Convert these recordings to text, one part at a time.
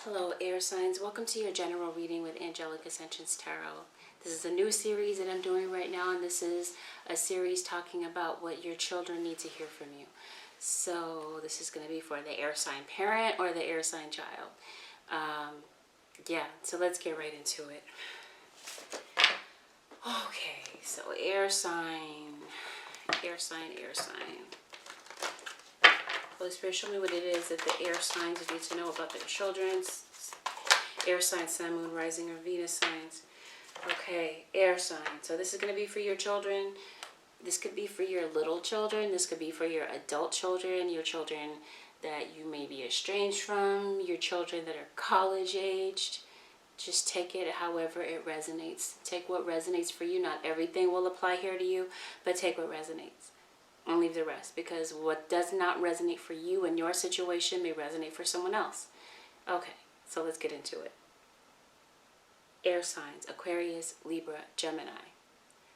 Hello, air signs. Welcome to your general reading with Angelic Ascensions Tarot. This is a new series that I'm doing right now, and this is a series talking about what your children need to hear from you. So this is going to be for the air sign parent or the air sign child. Yeah, so let's get right into it. Okay, so air sign. Holy Spirit, show me what it is that the air signs need to know about their children's air signs, sun, moon, rising, or Venus signs. Okay, air sign. So this is going to be for your children. This could be for your little children. This could be for your adult children, your children that you may be estranged from, your children that are college aged. Just take it however it resonates. Take what resonates for you. Not everything will apply here to you, but take what resonates. And leave the rest, because what does not resonate for you in your situation may resonate for someone else. Okay, so let's get into it. Air signs, Aquarius, Libra, Gemini.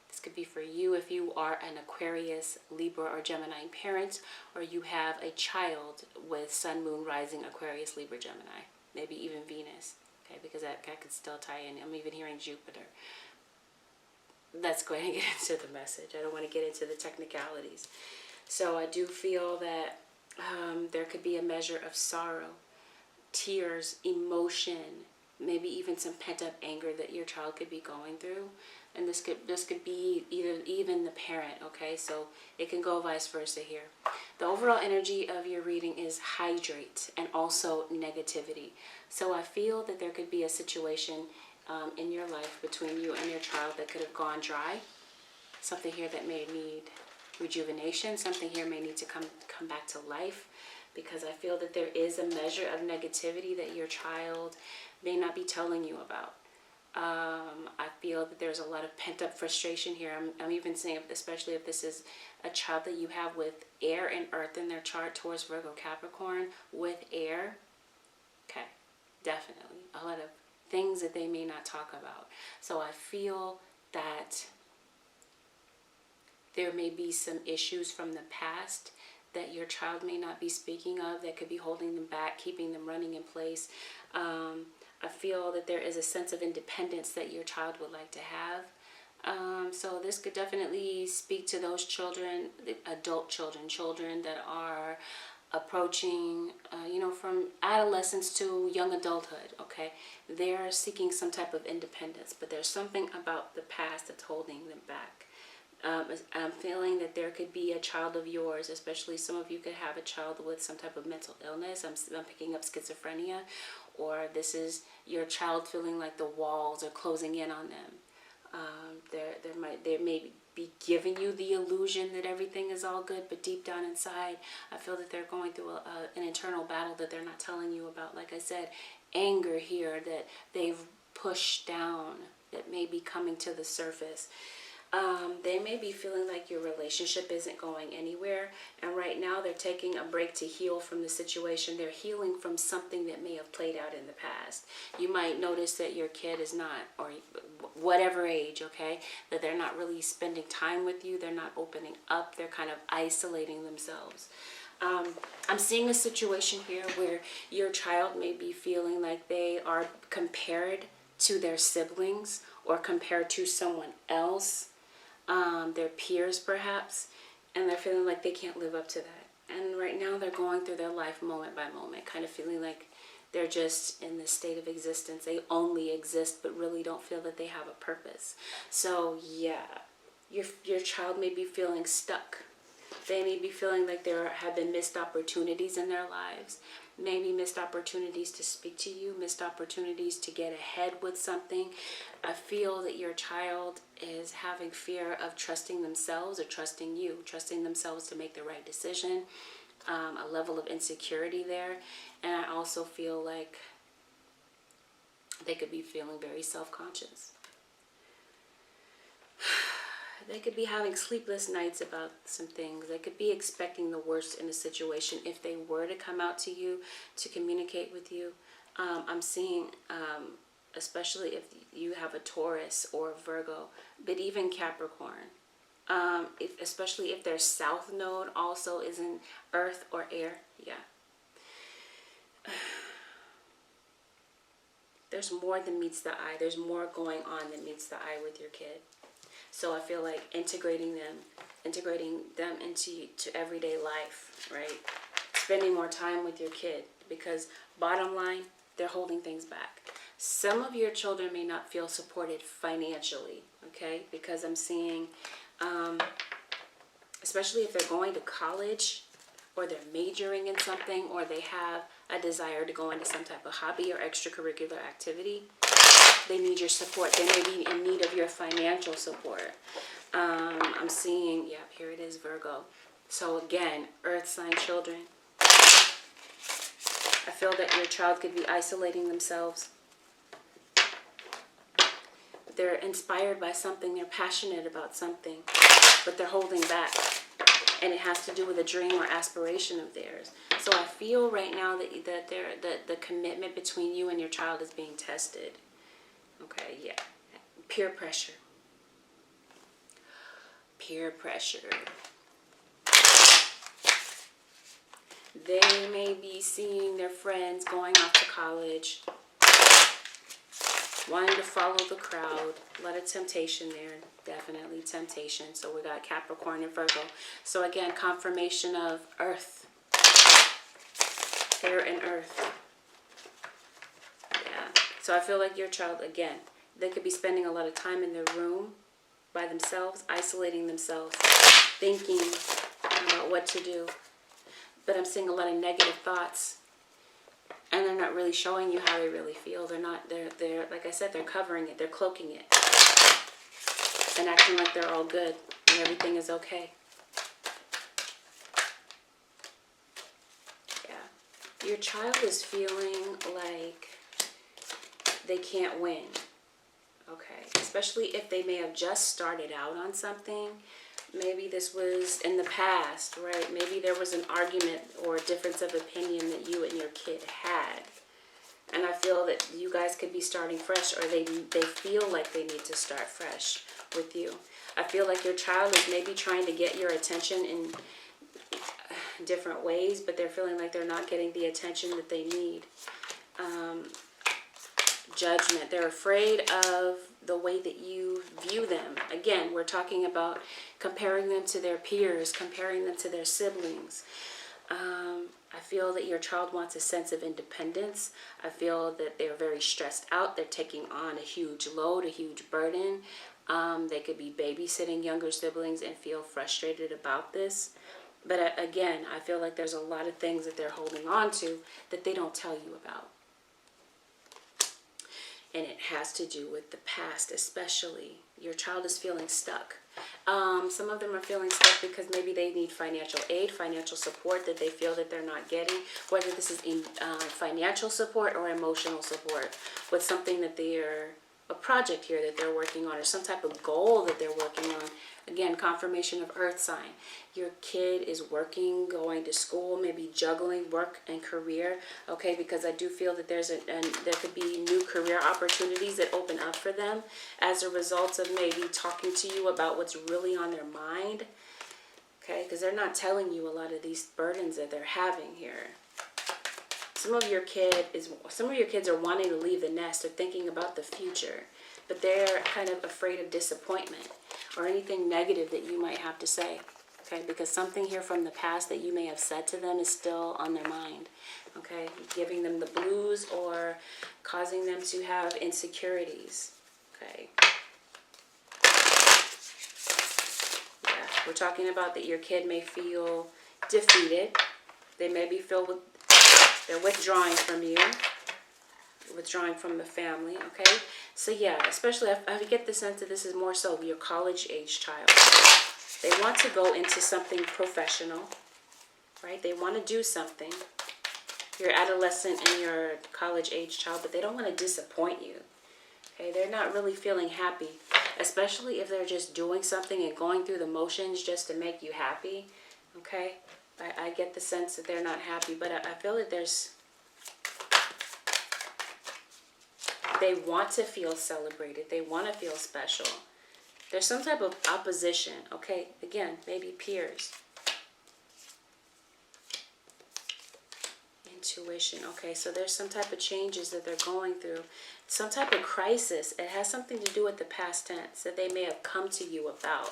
This could be for you if you are an Aquarius, Libra, or Gemini parent, or you have a child with sun, moon, rising, Aquarius, Libra, Gemini. Maybe even Venus, okay, because that could still tie in. I'm even hearing Jupiter. Let's go ahead and get into the message. I don't want to get into the technicalities. So I do feel that there could be a measure of sorrow, tears, emotion, maybe even some pent-up anger that your child could be going through. And this could be even the parent, okay? So it can go vice versa here. The overall energy of your reading is hydrate and also negativity. So I feel that there could be a situation in your life between you and your child that could have gone dry. Something here that may need rejuvenation. Something here may need to come back to life, because I feel that there is a measure of negativity that your child may not be telling you about. I feel that there's a lot of pent-up frustration here. I'm even saying, especially if this is a child that you have with air and earth in their chart, Taurus, Virgo, Capricorn, with air. Okay, definitely a lot of things that they may not talk about. So I feel that there may be some issues from the past that your child may not be speaking of that could be holding them back, keeping them running in place. I feel that there is a sense of independence that your child would like to have. So this could definitely speak to those children, adult children, children that are approaching, from adolescence to young adulthood, okay? They're seeking some type of independence, but there's something about the past that's holding them back. I'm feeling that there could be a child of yours, especially some of you could have a child with some type of mental illness. I'm picking up schizophrenia, or this is your child feeling like the walls are closing in on them. They may be giving you the illusion that everything is all good, but deep down inside, I feel that they're going through an internal battle that they're not telling you about. Like I said, anger here that they've pushed down, that may be coming to the surface. They may be feeling like your relationship isn't going anywhere, and right now they're taking a break to heal from the situation. They're healing from something that may have played out in the past. You might notice that your kid is not, or whatever age, okay, that they're not really spending time with you. They're not opening up. They're kind of isolating themselves. I'm seeing a situation here where your child may be feeling like they are compared to their siblings or compared to someone else. Their peers perhaps, and they're feeling like they can't live up to that. And right now they're going through their life moment by moment, kind of feeling like they're just in this state of existence. They only exist, but really don't feel that they have a purpose. So yeah, your child may be feeling stuck. They may be feeling like there have been missed opportunities in their lives. Maybe missed opportunities to speak to you, missed opportunities to get ahead with something. I feel that your child is having fear of trusting themselves or trusting you, trusting themselves to make the right decision, a level of insecurity there. And I also feel like they could be feeling very self-conscious. They could be having sleepless nights about some things. They could be expecting the worst in a situation if they were to come out to you, to communicate with you. I'm seeing, especially if you have a Taurus or Virgo, but even Capricorn. Especially if their south node also is in earth or air. Yeah. There's more than meets the eye. There's more going on than meets the eye with your kid. So I feel like integrating them into everyday life, right? Spending more time with your kid, because bottom line, they're holding things back. Some of your children may not feel supported financially, okay? Because I'm seeing, especially if they're going to college, or they're majoring in something, or they have a desire to go into some type of hobby or extracurricular activity, they need your support. They may be in need of your financial support. I'm seeing, yeah, here it is, Virgo. So again, earth sign children. I feel that your child could be isolating themselves. They're inspired by something, they're passionate about something, but they're holding back. And it has to do with a dream or aspiration of theirs. So I feel right now that the commitment between you and your child is being tested. Okay, yeah. Peer pressure. Peer pressure. They may be seeing their friends going off to college, wanting to follow the crowd. A lot of temptation there. Definitely temptation. So we got Capricorn and Virgo. So again, confirmation of earth. Air and earth. Yeah. So I feel like your child, again, they could be spending a lot of time in their room by themselves, isolating themselves, thinking about what to do. But I'm seeing a lot of negative thoughts. And they're not really showing you how they really feel. They're like I said, they're covering it. They're cloaking it. And acting like they're all good and everything is okay. Yeah. Your child is feeling like they can't win. Okay. Especially if they may have just started out on something. Maybe this was in the past, right? Maybe there was an argument or a difference of opinion that you and your kid had. And I feel that you guys could be starting fresh, or they feel like they need to start fresh with you. I feel like your child is maybe trying to get your attention in different ways, but they're feeling like they're not getting the attention that they need. Judgment. They're afraid of the way that you view them. Again, we're talking about comparing them to their peers, comparing them to their siblings. I feel that your child wants a sense of independence. I feel that they're very stressed out. They're taking on a huge load, a huge burden. They could be babysitting younger siblings and feel frustrated about this. But again, I feel like there's a lot of things that they're holding on to that they don't tell you about. And it has to do with the past, especially. Your child is feeling stuck. Some of them are feeling stuck because maybe they need financial aid, financial support that they feel that they're not getting. Whether this is financial support or emotional support with something that they're, a project here that they're working on, or some type of goal that they're working on. Again, confirmation of earth sign. Your kid is working, going to school, maybe juggling work and career. Okay, because I do feel that there could be new career opportunities that open up for them as a result of maybe talking to you about what's really on their mind. Okay, because they're not telling you a lot of these burdens that they're having here. Some of your kids are wanting to leave the nest or thinking about the future, but they're kind of afraid of disappointment or anything negative that you might have to say. Okay, because something here from the past that you may have said to them is still on their mind. Okay, giving them the blues or causing them to have insecurities. Okay. Yeah, we're talking about that your kid may feel defeated. They may be filled with, they're withdrawing from you, withdrawing from the family, okay? So yeah, especially I get the sense that this is more so your college-age child. They want to go into something professional, right? They want to do something. Your adolescent and your college-age child, but they don't want to disappoint you, okay? They're not really feeling happy, especially if they're just doing something and going through the motions just to make you happy, okay? I get the sense that they're not happy, but I feel that they want to feel celebrated. They want to feel special. There's some type of opposition, okay? Again, maybe peers. Intuition. Okay, so there's some type of changes that they're going through. Some type of crisis. It has something to do with the past tense that they may have come to you about.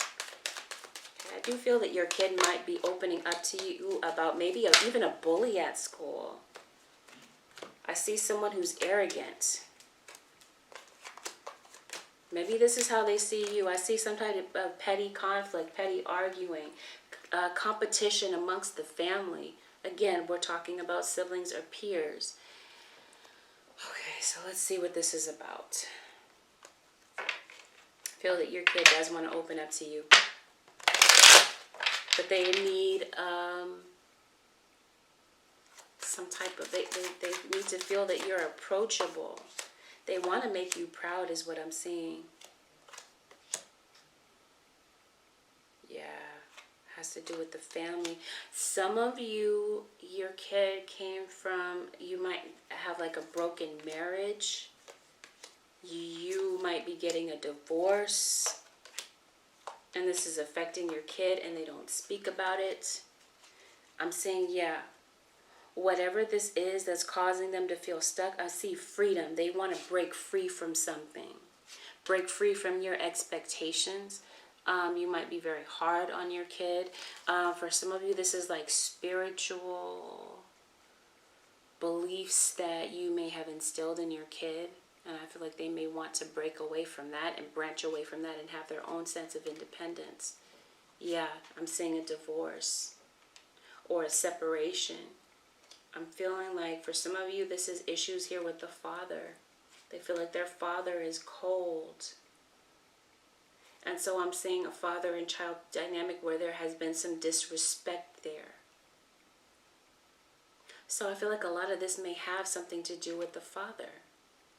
Okay, I do feel that your kid might be opening up to you about maybe even a bully at school. I see someone who's arrogant. Maybe this is how they see you. I see some type of petty conflict, petty arguing, competition amongst the family. Again, we're talking about siblings or peers. Okay, so let's see what this is about. I feel that your kid does want to open up to you. But they need some type of, they need to feel that you're approachable. They want to make you proud is what I'm seeing. Yeah, has to do with the family. Some of you, your kid came from, you might have like a broken marriage. You might be getting a divorce. And this is affecting your kid and they don't speak about it. I'm saying, yeah. Whatever this is that's causing them to feel stuck, I see freedom. They want to break free from something. Break free from your expectations. You might be very hard on your kid. For some of you, this is like spiritual beliefs that you may have instilled in your kid. And I feel like they may want to break away from that and branch away from that and have their own sense of independence. Yeah, I'm seeing a divorce or a separation. I'm feeling like for some of you, this is issues here with the father. They feel like their father is cold. And so I'm seeing a father and child dynamic where there has been some disrespect there. So I feel like a lot of this may have something to do with the father.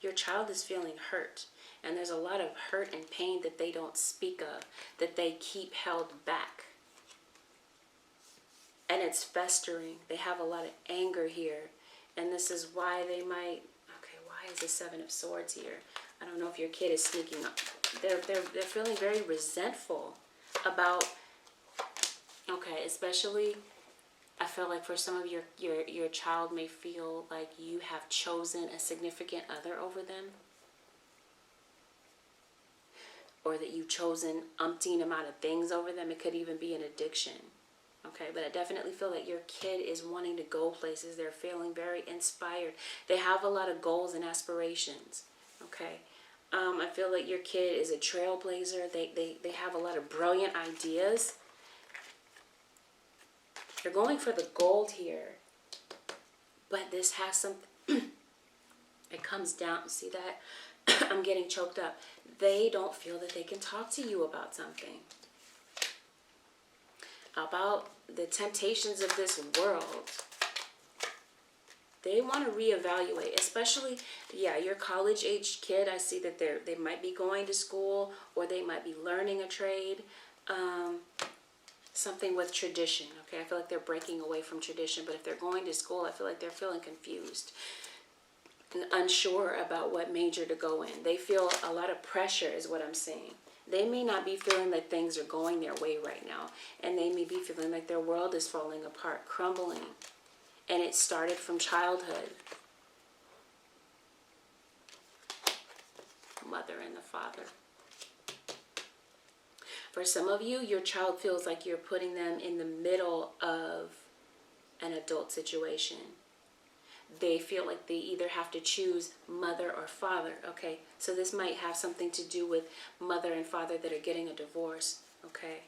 Your child is feeling hurt. And there's a lot of hurt and pain that they don't speak of, that they keep held back. And it's festering. They have a lot of anger here. And this is why they might... Okay, why is the Seven of Swords here? I don't know if your kid is sneaking up. They're feeling very resentful about... Okay, especially... I feel like for some of your child may feel like you have chosen a significant other over them. Or that you've chosen umpteen amount of things over them. It could even be an addiction. Okay, but I definitely feel that your kid is wanting to go places. They're feeling very inspired. They have a lot of goals and aspirations. Okay, I feel like your kid is a trailblazer. They have a lot of brilliant ideas. They're going for the gold here. But this has some... It comes down... See that? I'm getting choked up. They don't feel that they can talk to you about something. About the temptations of this world. They want to reevaluate, especially, yeah, your college-aged kid. I see that they might be going to school or they might be learning a trade, something with tradition. Okay, I feel like they're breaking away from tradition, but if they're going to school, I feel like they're feeling confused and unsure about what major to go in. They feel a lot of pressure is what I'm seeing. They may not be feeling like things are going their way right now. And they may be feeling like their world is falling apart, crumbling. And it started from childhood. Mother and the father. For some of you, your child feels like you're putting them in the middle of an adult situation. They feel like they either have to choose mother or father. Okay, so this might have something to do with mother and father that are getting a divorce. Okay,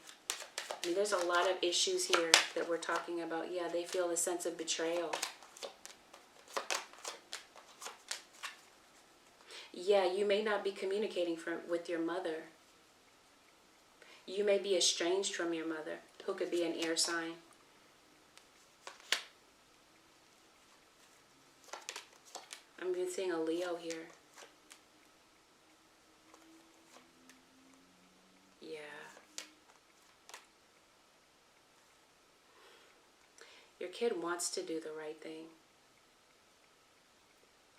I mean, there's a lot of issues here that we're talking about. Yeah, they feel a sense of betrayal. Yeah, you may not be communicating with your mother. You may be estranged from your mother, who could be an air sign. I'm even seeing a Leo here. Yeah. Your kid wants to do the right thing.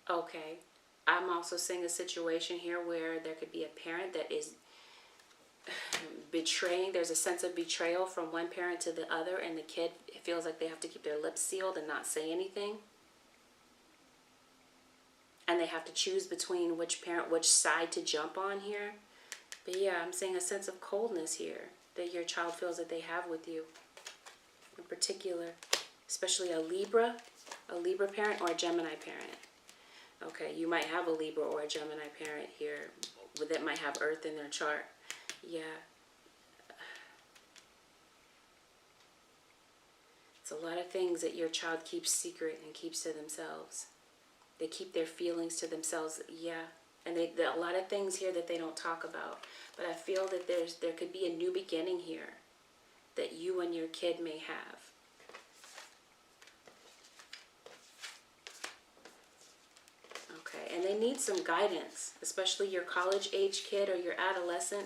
Okay. I'm also seeing a situation here where there could be a parent that is betraying. There's a sense of betrayal from one parent to the other, and the kid feels like they have to keep their lips sealed and not say anything. and they have to choose between which parent, which side to jump on here. But yeah, I'm saying a sense of coldness here that your child feels that they have with you in particular, especially a Libra parent or a Gemini parent. Okay, you might have a Libra or a Gemini parent here that might have Earth in their chart. Yeah. It's a lot of things that your child keeps secret and keeps to themselves. They keep their feelings to themselves. Yeah. And there are a lot of things here that they don't talk about. But I feel that there could be a new beginning here that you and your kid may have. Okay, and they need some guidance, especially your college-age kid or your adolescent.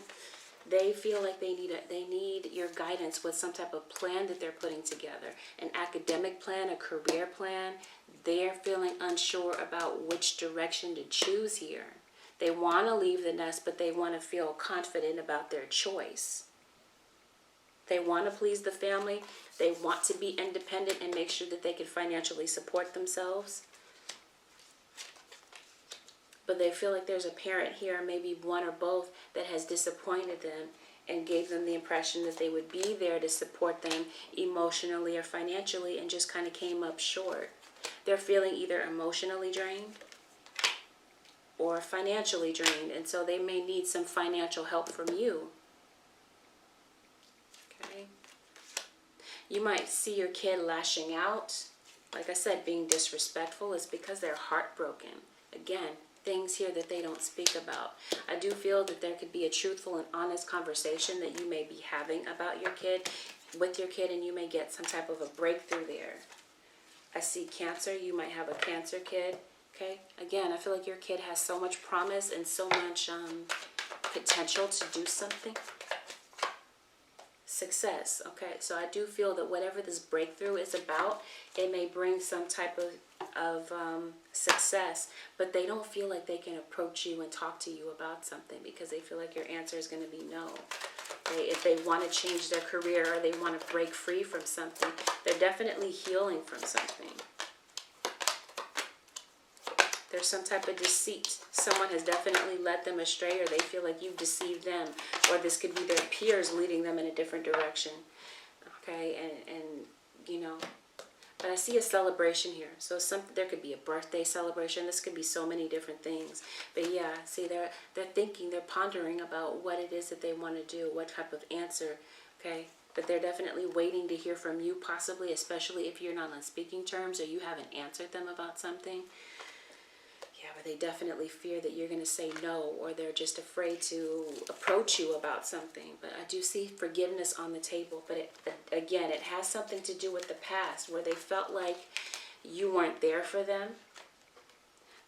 They feel like they need your guidance with some type of plan that they're putting together. An academic plan, a career plan. They're feeling unsure about which direction to choose here. They want to leave the nest, but they want to feel confident about their choice. They want to please the family. They want to be independent and make sure that they can financially support themselves. But they feel like there's a parent here, maybe one or both, that has disappointed them and gave them the impression that they would be there to support them emotionally or financially and just kind of came up short. They're feeling either emotionally drained or financially drained, and so they may need some financial help from you. Okay. You might see your kid lashing out. Like I said, being disrespectful is because they're heartbroken. Again, things here that they don't speak about. I do feel that there could be a truthful and honest conversation that you may be having about your kid, with your kid, and you may get some type of a breakthrough there. I see Cancer. You might have a Cancer kid. Okay. Again, I feel like your kid has so much promise and so much potential to do something. Success. Okay. So I do feel that whatever this breakthrough is about, it may bring some type of success, but they don't feel like they can approach you and talk to you about something because they feel like your answer is going to be no. If they want to change their career or they want to break free from something, they're definitely healing from something. There's some type of deceit. Someone has definitely led them astray, or they feel like you've deceived them, or this could be their peers leading them in a different direction. Okay, and you know, but I see a celebration here. So there could be a birthday celebration. This could be so many different things. But yeah, see, they're thinking, they're pondering about what it is that they want to do, what type of answer. Okay, but they're definitely waiting to hear from you, possibly, especially if you're not on speaking terms or you haven't answered them about something. Yeah, but they definitely fear that you're going to say no, or they're just afraid to approach you about something. But I do see forgiveness on the table. But again, it has something to do with the past, where they felt like you weren't there for them.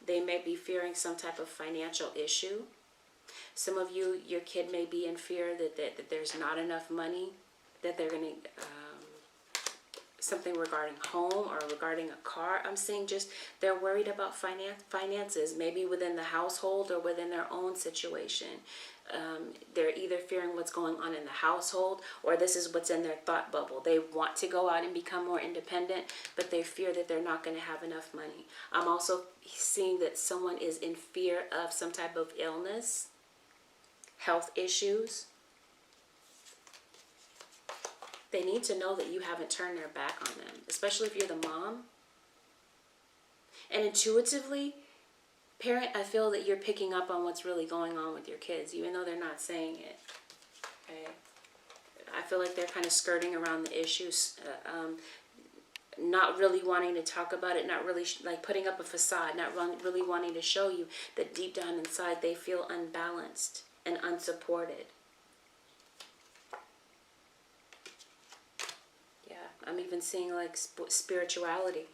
They may be fearing some type of financial issue. Some of you, your kid may be in fear that there's not enough money, that they're going to... something regarding home or regarding a car. I'm seeing just they're worried about finances, maybe within the household or within their own situation. They're either fearing what's going on in the household, or this is what's in their thought bubble. They want to go out and become more independent, but they fear that they're not going to have enough money. I'm also seeing that someone is in fear of some type of illness, health issues. They need to know that you haven't turned their back on them, especially if you're the mom. And intuitively, parent, I feel that you're picking up on what's really going on with your kids, even though they're not saying it. Okay? I feel like they're kind of skirting around the issues, not really wanting to talk about it, not really like putting up a facade, not really wanting to show you that deep down inside they feel unbalanced and unsupported. I'm even seeing like spirituality.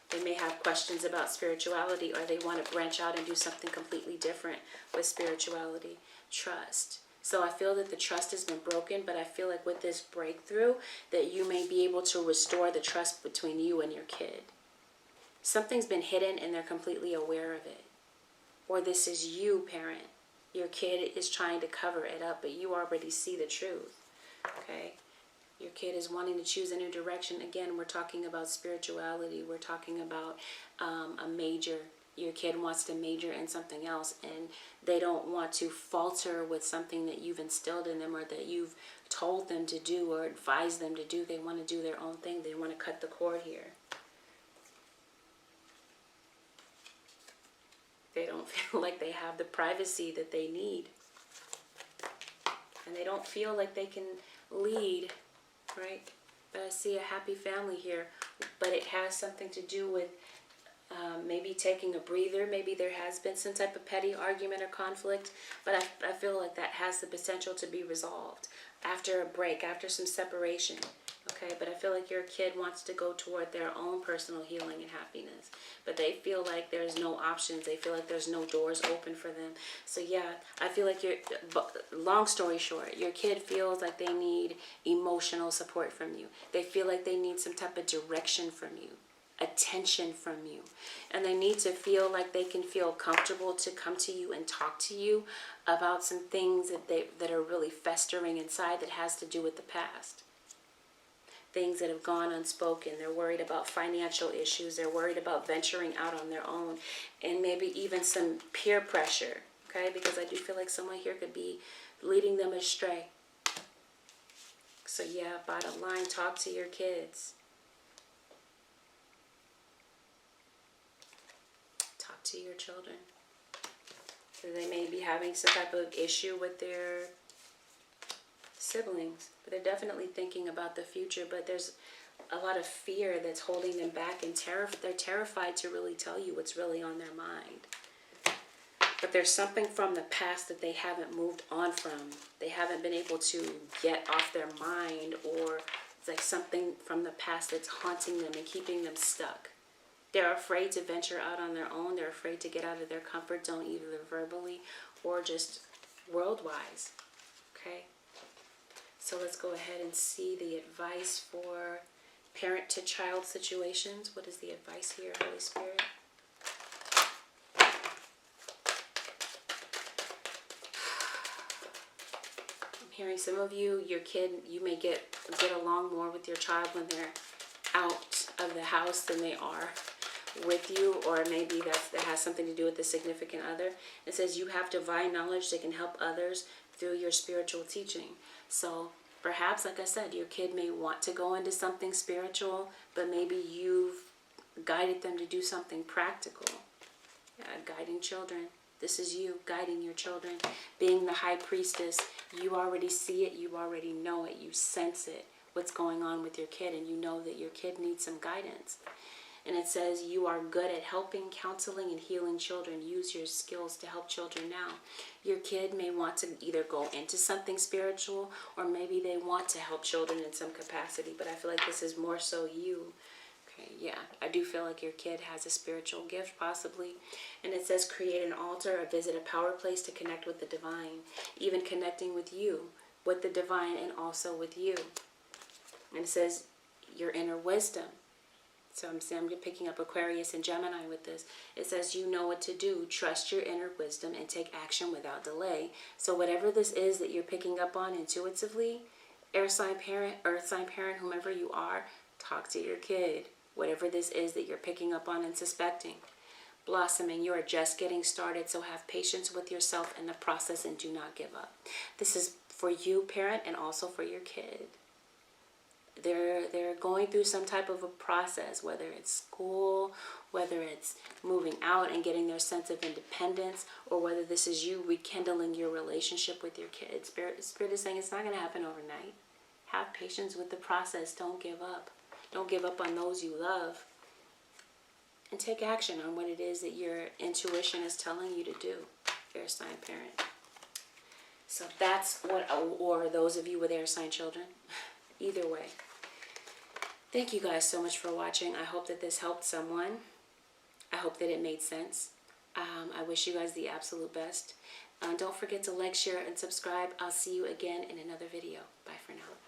They may have questions about spirituality, or they want to branch out and do something completely different with spirituality. Trust. So I feel that the trust has been broken, but I feel like with this breakthrough that you may be able to restore the trust between you and your kid. Something's been hidden and they're completely aware of it. Or this is you, parent. Your kid is trying to cover it up, but you already see the truth. Okay? Your kid is wanting to choose a new direction. Again, we're talking about spirituality. We're talking about a major your kid wants to major in something else, and they don't want to falter with something that you've instilled in them or that you've told them to do or advised them to do. They want to do their own thing. They want to cut the cord here. They don't feel like they have the privacy that they need. And they don't feel like they can lead, right? But I see a happy family here. But it has something to do with maybe taking a breather. Maybe there has been some type of petty argument or conflict. But I feel like that has the potential to be resolved after a break, after some separation. Okay, but I feel like your kid wants to go toward their own personal healing and happiness. But they feel like there's no options. They feel like there's no doors open for them. So yeah, I feel like long story short, your kid feels like they need emotional support from you. They feel like they need some type of direction from you, attention from you. And they need to feel like they can feel comfortable to come to you and talk to you about some things that are really festering inside that has to do with the past. Things that have gone unspoken. They're worried about financial issues. They're worried about venturing out on their own. And maybe even some peer pressure. Okay? Because I do feel like someone here could be leading them astray. So yeah, bottom line, talk to your kids. Talk to your children. So they may be having some type of issue with their siblings, but they're definitely thinking about the future. But there's a lot of fear that's holding them back, and they're terrified to really tell you what's really on their mind. But there's something from the past that they haven't moved on from. They haven't been able to get off their mind, or it's like something from the past that's haunting them and keeping them stuck. They're afraid to venture out on their own. They're afraid to get out of their comfort zone, either verbally or just world-wise. Okay? So let's go ahead and see the advice for parent to child situations. What is the advice here, Holy Spirit? I'm hearing some of you, your kid, you may get along more with your child when they're out of the house than they are with you, or maybe that has something to do with the significant other. It says you have divine knowledge that can help others through your spiritual teaching. So perhaps, like I said, your kid may want to go into something spiritual, but maybe you've guided them to do something practical. Yeah, guiding children. This is you guiding your children. Being the high priestess, you already see it, you already know it, you sense it, what's going on with your kid, and you know that your kid needs some guidance. And it says you are good at helping, counseling, and healing children. Use your skills to help children now. Your kid may want to either go into something spiritual, or maybe they want to help children in some capacity. But I feel like this is more so you. Okay, yeah, I do feel like your kid has a spiritual gift, possibly. And it says create an altar or visit a power place to connect with the divine. Even connecting with you, with the divine, and also with you. And it says your inner wisdom. So I'm picking up Aquarius and Gemini with this. It says you know what to do. Trust your inner wisdom and take action without delay. So whatever this is that you're picking up on intuitively, air sign parent, earth sign parent, whomever you are, talk to your kid. Whatever this is that you're picking up on and suspecting. Blossoming, you are just getting started, so have patience with yourself in the process and do not give up. This is for you, parent, and also for your kid. They're going through some type of a process, whether it's school, whether it's moving out and getting their sense of independence, or whether this is you rekindling your relationship with your kids. Spirit is saying it's not going to happen overnight. Have patience with the process. Don't give up. Don't give up on those you love. And take action on what it is that your intuition is telling you to do, air sign parent. So that's what, or those of you with air sign children. Either way. Thank you guys so much for watching. I hope that this helped someone. I hope that it made sense. I wish you guys the absolute best. Don't forget to like, share, and subscribe. I'll see you again in another video. Bye for now.